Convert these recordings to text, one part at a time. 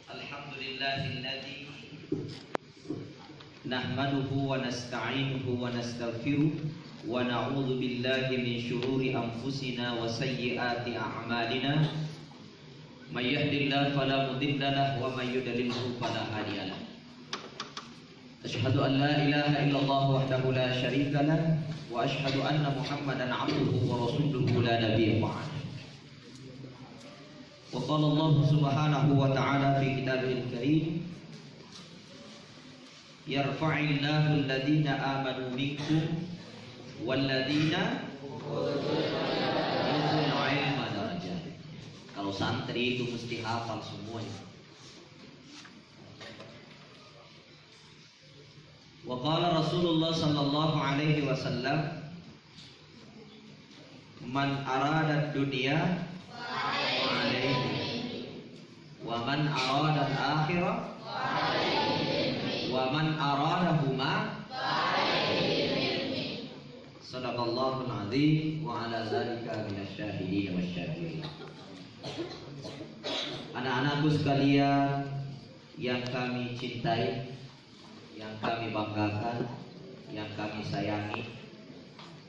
Alhamdulillahilladzi nahmaduhu wa nasta'inuhu wa nastaghfiruh wa na'udzu billahi min syururi anfusina wa sayyiati a'malina. May yahdihillahu fala mudilla lahu wa may yudlilhu fala hadiya lahu. Asyhadu an la ilaha illallah wahdahu la syarika lahu wa asyhadu anna Muhammadan 'abduhu wa rasuluhu la nabiyya ba'dahu. Wa qala Allah subhanahu wa ta'ala fi kitabihil karim, yarfa'illahu alladhina amanu minkum walladhina utul ilma darajat. Kalau santri itu mesti hafal semuanya. Wa qala Rasulullah sallallahu alaihi wasallam, man arada dunya wa man arada al-akhirah wa man aradahuma sadaqallahul azim wa ala zalika minasyahidin wasyakirin. Anak-anakku sekalian yang kami cintai, yang kami banggakan, yang kami sayangi,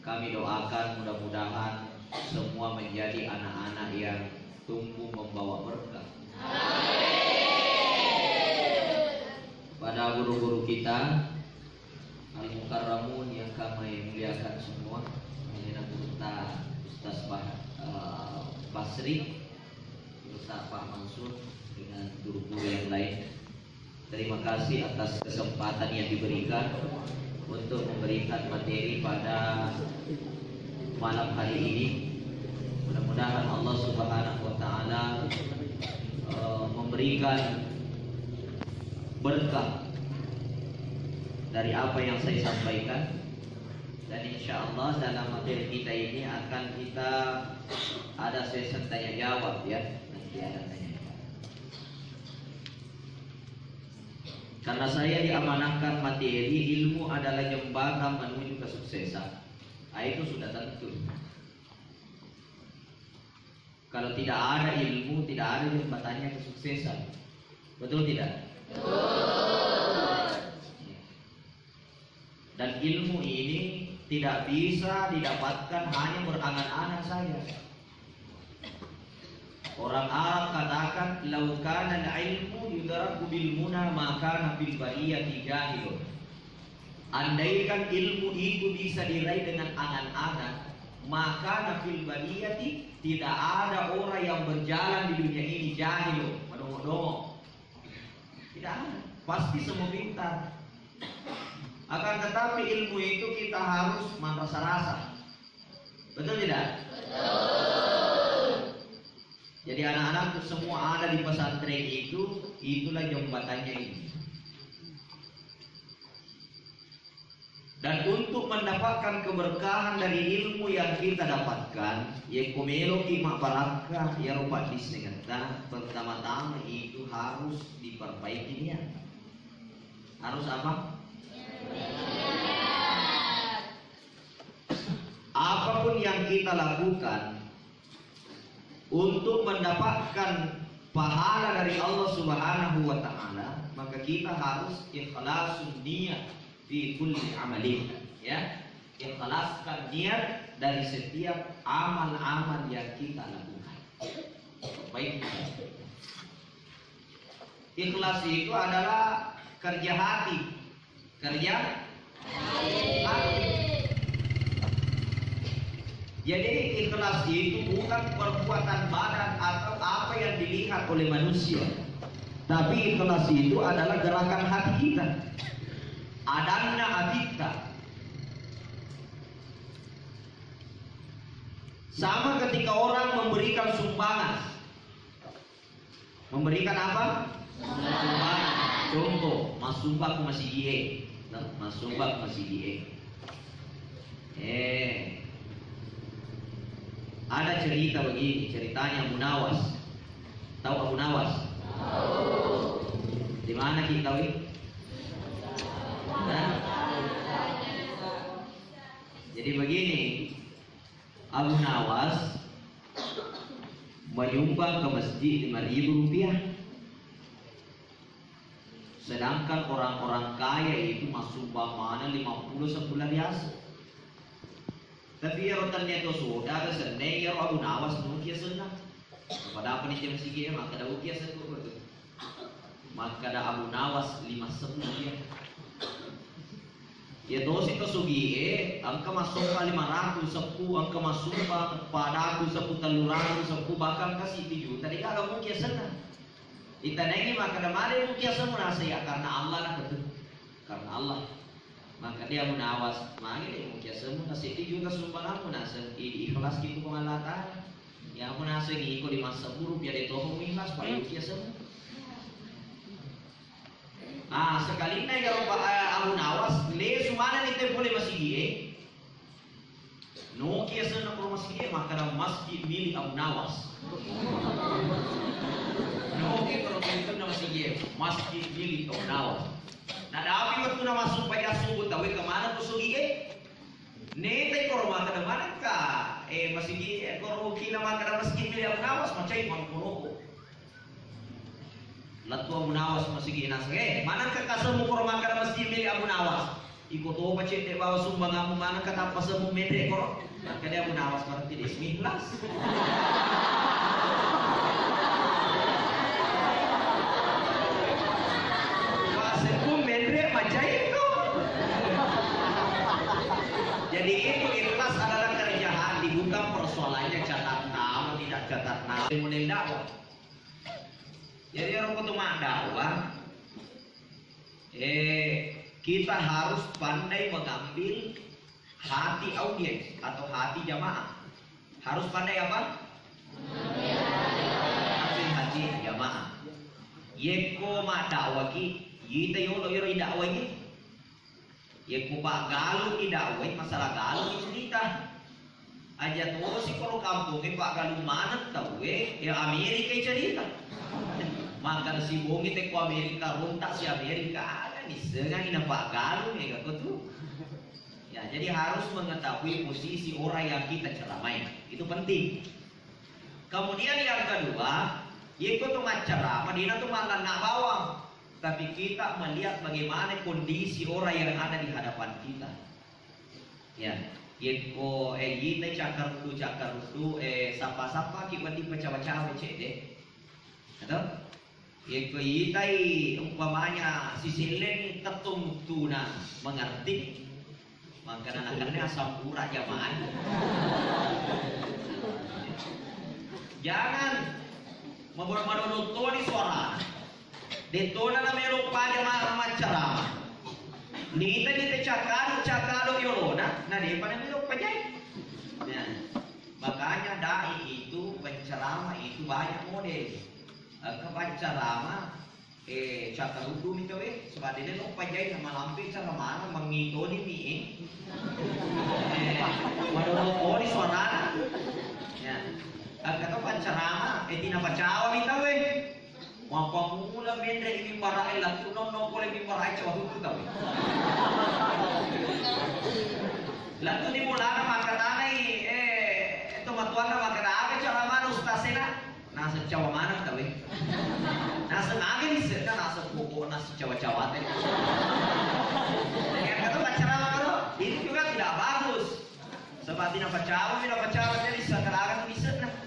kami doakan mudah-mudahan semua menjadi anak-anak yang tumbuh membawa berkah. Pada guru-guru kita, al-mukarramun yang kami muliakan semua, Ustaz Basri, Ustaz Pak Mansur, dengan guru-guru yang lain. Terima kasih atas kesempatan yang diberikan untuk memberikan materi pada malam hari ini. Mudah-mudahan Allah Subhanahu wa Ta'ala memberikan berkah dari apa yang saya sampaikan, dan insya Allah dalam materi kita ini akan kita ada sesi tanya jawab ya. Nanti ada tanya jawab. Karena saya diamanahkan materi ilmu adalah jembatan menuju kesuksesan. Itu sudah tentu. Kalau tidak ada ilmu, tidak ada jembatannya kesuksesan. Betul tidak? Betul. Dan ilmu ini tidak bisa didapatkan hanya berangan-angan saja. Orang Arab katakan, "Lau kana al-ilmu yudraku bil muna ma kana fil bariyati jahilun." Andaikan ilmu itu bisa diraih dengan angan-angan, maka nafil bariyati tidak ada orang yang berjalan di dunia ini jahil, menunggu-nunggu. Tidak ada, pasti semua pintar. Akan tetapi ilmu itu kita harus merasa-rasa. Betul tidak? Betul. Jadi anak-anak semua ada di pesantren itu, itulah jembatannya ini. Dan untuk mendapatkan keberkahan dari ilmu yang kita dapatkan, ya komelo kima barakah ya rupa disengeta, pertama-tama itu harus diperbaiki niat. Harus apa? Apapun yang kita lakukan untuk mendapatkan pahala dari Allah Subhanahu wa Ta'ala, maka kita harus ikhlasun niat fi kulli amalin, ya, ikhlaskan niat dari setiap amal-amal yang kita lakukan. Baik, ikhlas itu adalah kerja hati, kerja hati. Jadi ikhlas itu bukan perbuatan badan atau apa yang dilihat oleh manusia, tapi ikhlas itu adalah gerakan hati kita. Adanna atika. Sama ketika orang memberikan sumbangan. Memberikan apa? Sumbangan. Contoh, mas sumbang masih die. Mas sumbang masih die. Ada cerita begini, ceritanya Abu Nawas. Tahu Abu Nawas? Tahu. Di mana kita tahu? Jadi begini, Abu Nawas menyumbang ke masjid 5.000 rupiah. Sedangkan orang-orang kaya itu masuk mana 50 sebulan biasa. Tapi ya rotannya itu sudah seneng ya Abu Nawas nukia senang. Pada apa nih jam segi maka ada ukia satu betul. Maka ada Abu Nawas 5 sebulan ya. Ya dosi itu sugi angka masuk 500 sepu angka masuk pada aku sepu telurang sepu bakal kasih 7 juta. Tadi kalau mukia senang. Ditanengi maka damai mukia semua saya karena Allah lah betul. Karena Allah. Maka dia menawas, mari dia mukia semua nasi juga sumbang aku nasi ikhlas gitu pengalatan. Ya aku nasi ini ikut di masa buruk biar dia tahu ikhlas pada mukia semua. Sekali ini kalau Abu Nawas, le sumana ni boleh masih dia. No kia semua kalau masih dia maka ada masjid milik Abu Nawas. Oke, kalau itu nama si masjid milik Abu Nawas. Nah, tapi waktu nama masuk pada subuh tahu kemana tuh sugi nete korma ke mana ka? Masjid korma kina maka masjid milik Abu Nawas macam mangkoro. Latu Abu Nawas masjid nas mana ka kasemu korma ke masjid milik Abu Nawas? Ikut tuh macam te bawa sumbang kamu mana kata pasemu mede kor? Maka dia Abu Nawas berarti dia ikhlas. Jadi itu ikhlas adalah kerjaan, bukan persoalannya catat nama tidak catat nama model dakwah. Jadi orang ketemu dakwah, kita harus pandai mengambil hati audiens atau hati jamaah. Harus pandai apa? Ambil hati jamaah. Yeko mak dakwah ki, yita yolo yoro dakwah ki. Ya kupak galu tidak weh masalah galu cerita aja tuh sih kalau kampung pak galu mana tahu ya Amerika cerita maka si bongi teko Amerika runtak si Amerika ada nih sengang ini pak galu ya tuh ya jadi harus mengetahui posisi orang yang kita ceramai itu penting. Kemudian yang kedua ikut tuh ceramah dia tuh makan nak bawang. Tapi kita melihat bagaimana kondisi orang yang ada di hadapan kita. Ya, yeko kita cakar itu sapa-sapa kita di baca-baca cede. Atau yeko kita umpamanya si silen ketum tuna mengerti. Maka anak-anaknya sampura jamaah. Jangan mempermadukan suara. Dito na meron pa niya ceramah. Nita dito cakalo yolona, na di pa na meron pa niya. Makanya dai itu penceramah itu banyak model. Kepanceramah cakarudu nito sebab dia lo pajai sama lampi cara mana mengito ni madoro di suara. Ya. Kata panceramah tinapacawa nito Mapa mula mendre ini marai lah tu non boleh di marai cawah itu tahu. Lalu di mulana makan anai itu matuana makan apa cara mana ustasena nasi cawa mana tahu. Nasi ngagi ni sana nasi pokok nasi cawa-cawa teh. Yang kata pacaran itu ini juga tidak bagus. Sebab tidak pacaran jadi sekarang bisa nah.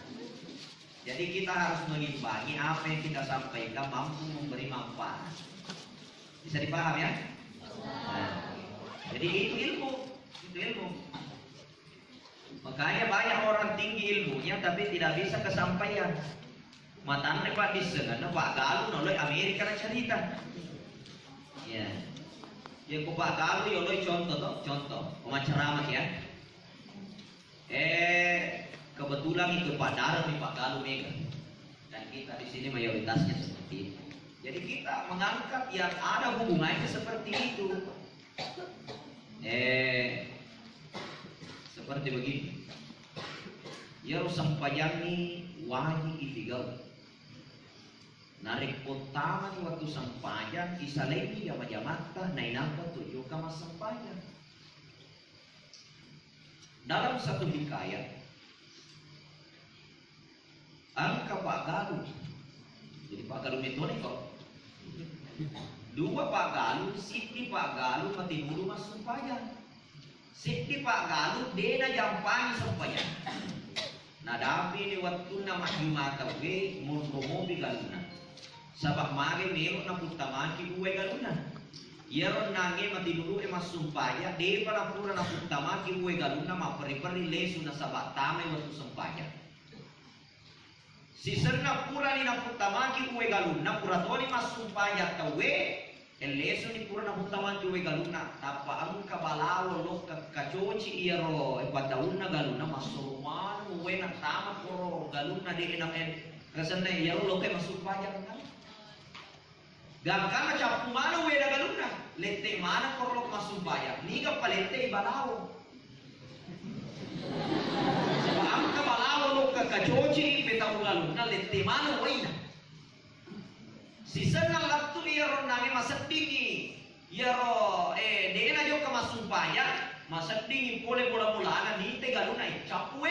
Jadi kita harus mengimbangi apa yang kita sampaikan mampu memberi manfaat. Bisa dipaham ya? Nah, jadi itu ilmu. Makanya banyak orang tinggi ilmunya tapi tidak bisa kesampaian. Matanya Pak di sana, Pak Galuh noloi Amerika cerita. Ya, ya Pak Galuh noloi contoh, ceramah ya. Kebetulan itu Pak Darah nih Pak Galuh Mega dan kita di sini mayoritasnya seperti itu. Jadi kita mengangkat yang ada hubungannya seperti itu. Seperti begini. Ya sampayani wajib itigau. Narik utama ni waktu sampayan isalemi jama-jamata nainapa tujuh kama sampayan. Dalam satu hikayat angka Pak Galuh. Jadi Pak Galuh itu nih kok. Dua Pak Galuh, Siti Pak Galuh mati dulu mas sumpaya. Siti Pak Galuh dena jampani sumpaya. Nah tapi ni waktu nama mata we mobi galuna. Sabak mage mero na putamaki uwe galuna. Yaron nange mati dulu mas sumpaya. De para pura na putamaki uwe galuna ma peri lesu na sabak tame waktu sumpaya. Sisirna pura ni na putamaki uwe galuna pura toni mas sumpaya tawe. Eleso ni pura na putamaki uwe galuna tapa ang kabalawo lo kacoci iyaro ipadaun na galuna masuruman uwe na tama puro galuna di enam kasan na iyaro lo kay masumpaya kan. Gagka macapu mana uwe na galuna lete mana puro masumpaya ni ka palete ibalawo. Ang kabalawo lo kacoci petau galuna lete mana uwe na. Sisa na laktu iyaro nami masadingi iyaro dena jo ka masumpaya masadingi pole bola mulana ni te galuna capu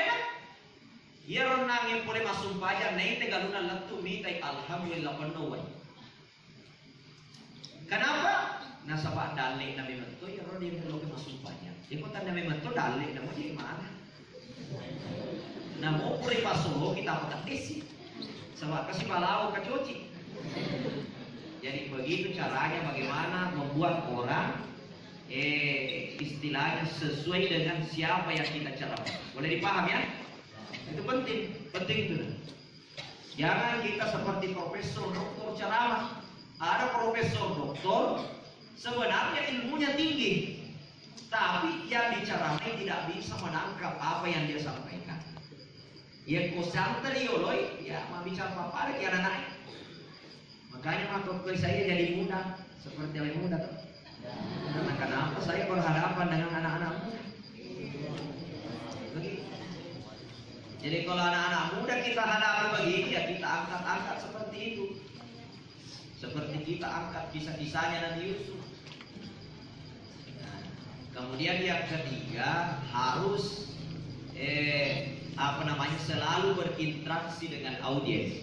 iyaro nami pole masumpaya nei te galuna laktu mi tai alhamdulillah panowai. Kenapa? Nasaba dale nami manto iyaro dia lo ka masumpaya. Iko tan nami manto dale namo di mana? Namo pure pasolo kita patak desi. Sabab kasih balawo kacoci. Jadi begitu caranya bagaimana membuat orang istilahnya sesuai dengan siapa yang kita ceramah. Boleh dipaham ya? Itu penting itu. Jangan kita seperti profesor doktor ceramah. Ada profesor doktor sebenarnya ilmunya tinggi, tapi yang diceramai tidak bisa menangkap apa yang dia sampaikan. Ya kosanterioloi ya mau bicara apa lagi anak-anak. Makanya makhluk saya jadi muda seperti yang muda tuh. Karena kenapa saya berhadapan dengan anak-anak muda? Begitu. Jadi kalau anak-anak muda kita hadapi begini ya kita angkat-angkat seperti itu. Seperti kita angkat kisah-kisahnya Nabi Yusuf. Nah, kemudian yang ketiga harus selalu berinteraksi dengan audiens.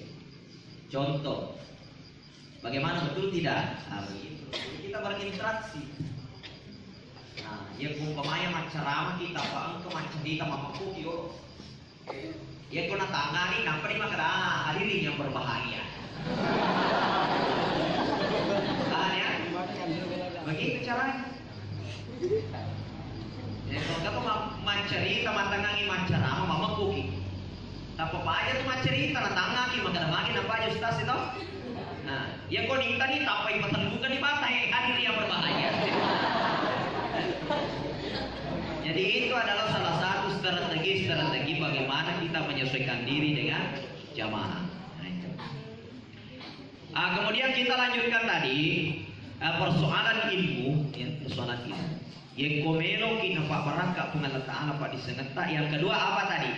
Contoh, bagaimana betul tidak? Nah, begitu. Kita berinteraksi. Nah, ya umpamanya macarama kita, pak ke macam kita mamaku yo. Ya kena tangani nampak di makara hadirin yang berbahaya. Nah, ya. Begitu caranya. Ya, kalau kamu mancerita matangangi macarama mamaku ki. Tak apa aja tuh mancerita natangangi makara nampak aja ustaz itu. Nah, yang kau minta nih tapai pesan bukan di mata hadir yang berbahaya. Jadi itu adalah salah satu strategi bagaimana kita menyesuaikan diri dengan jamaah. Nah, kemudian kita lanjutkan tadi persoalan ilmu, ya, persoalan ilmu. Yang komelo kita pak barangka pengalatan apa di seneta. Yang kedua apa tadi?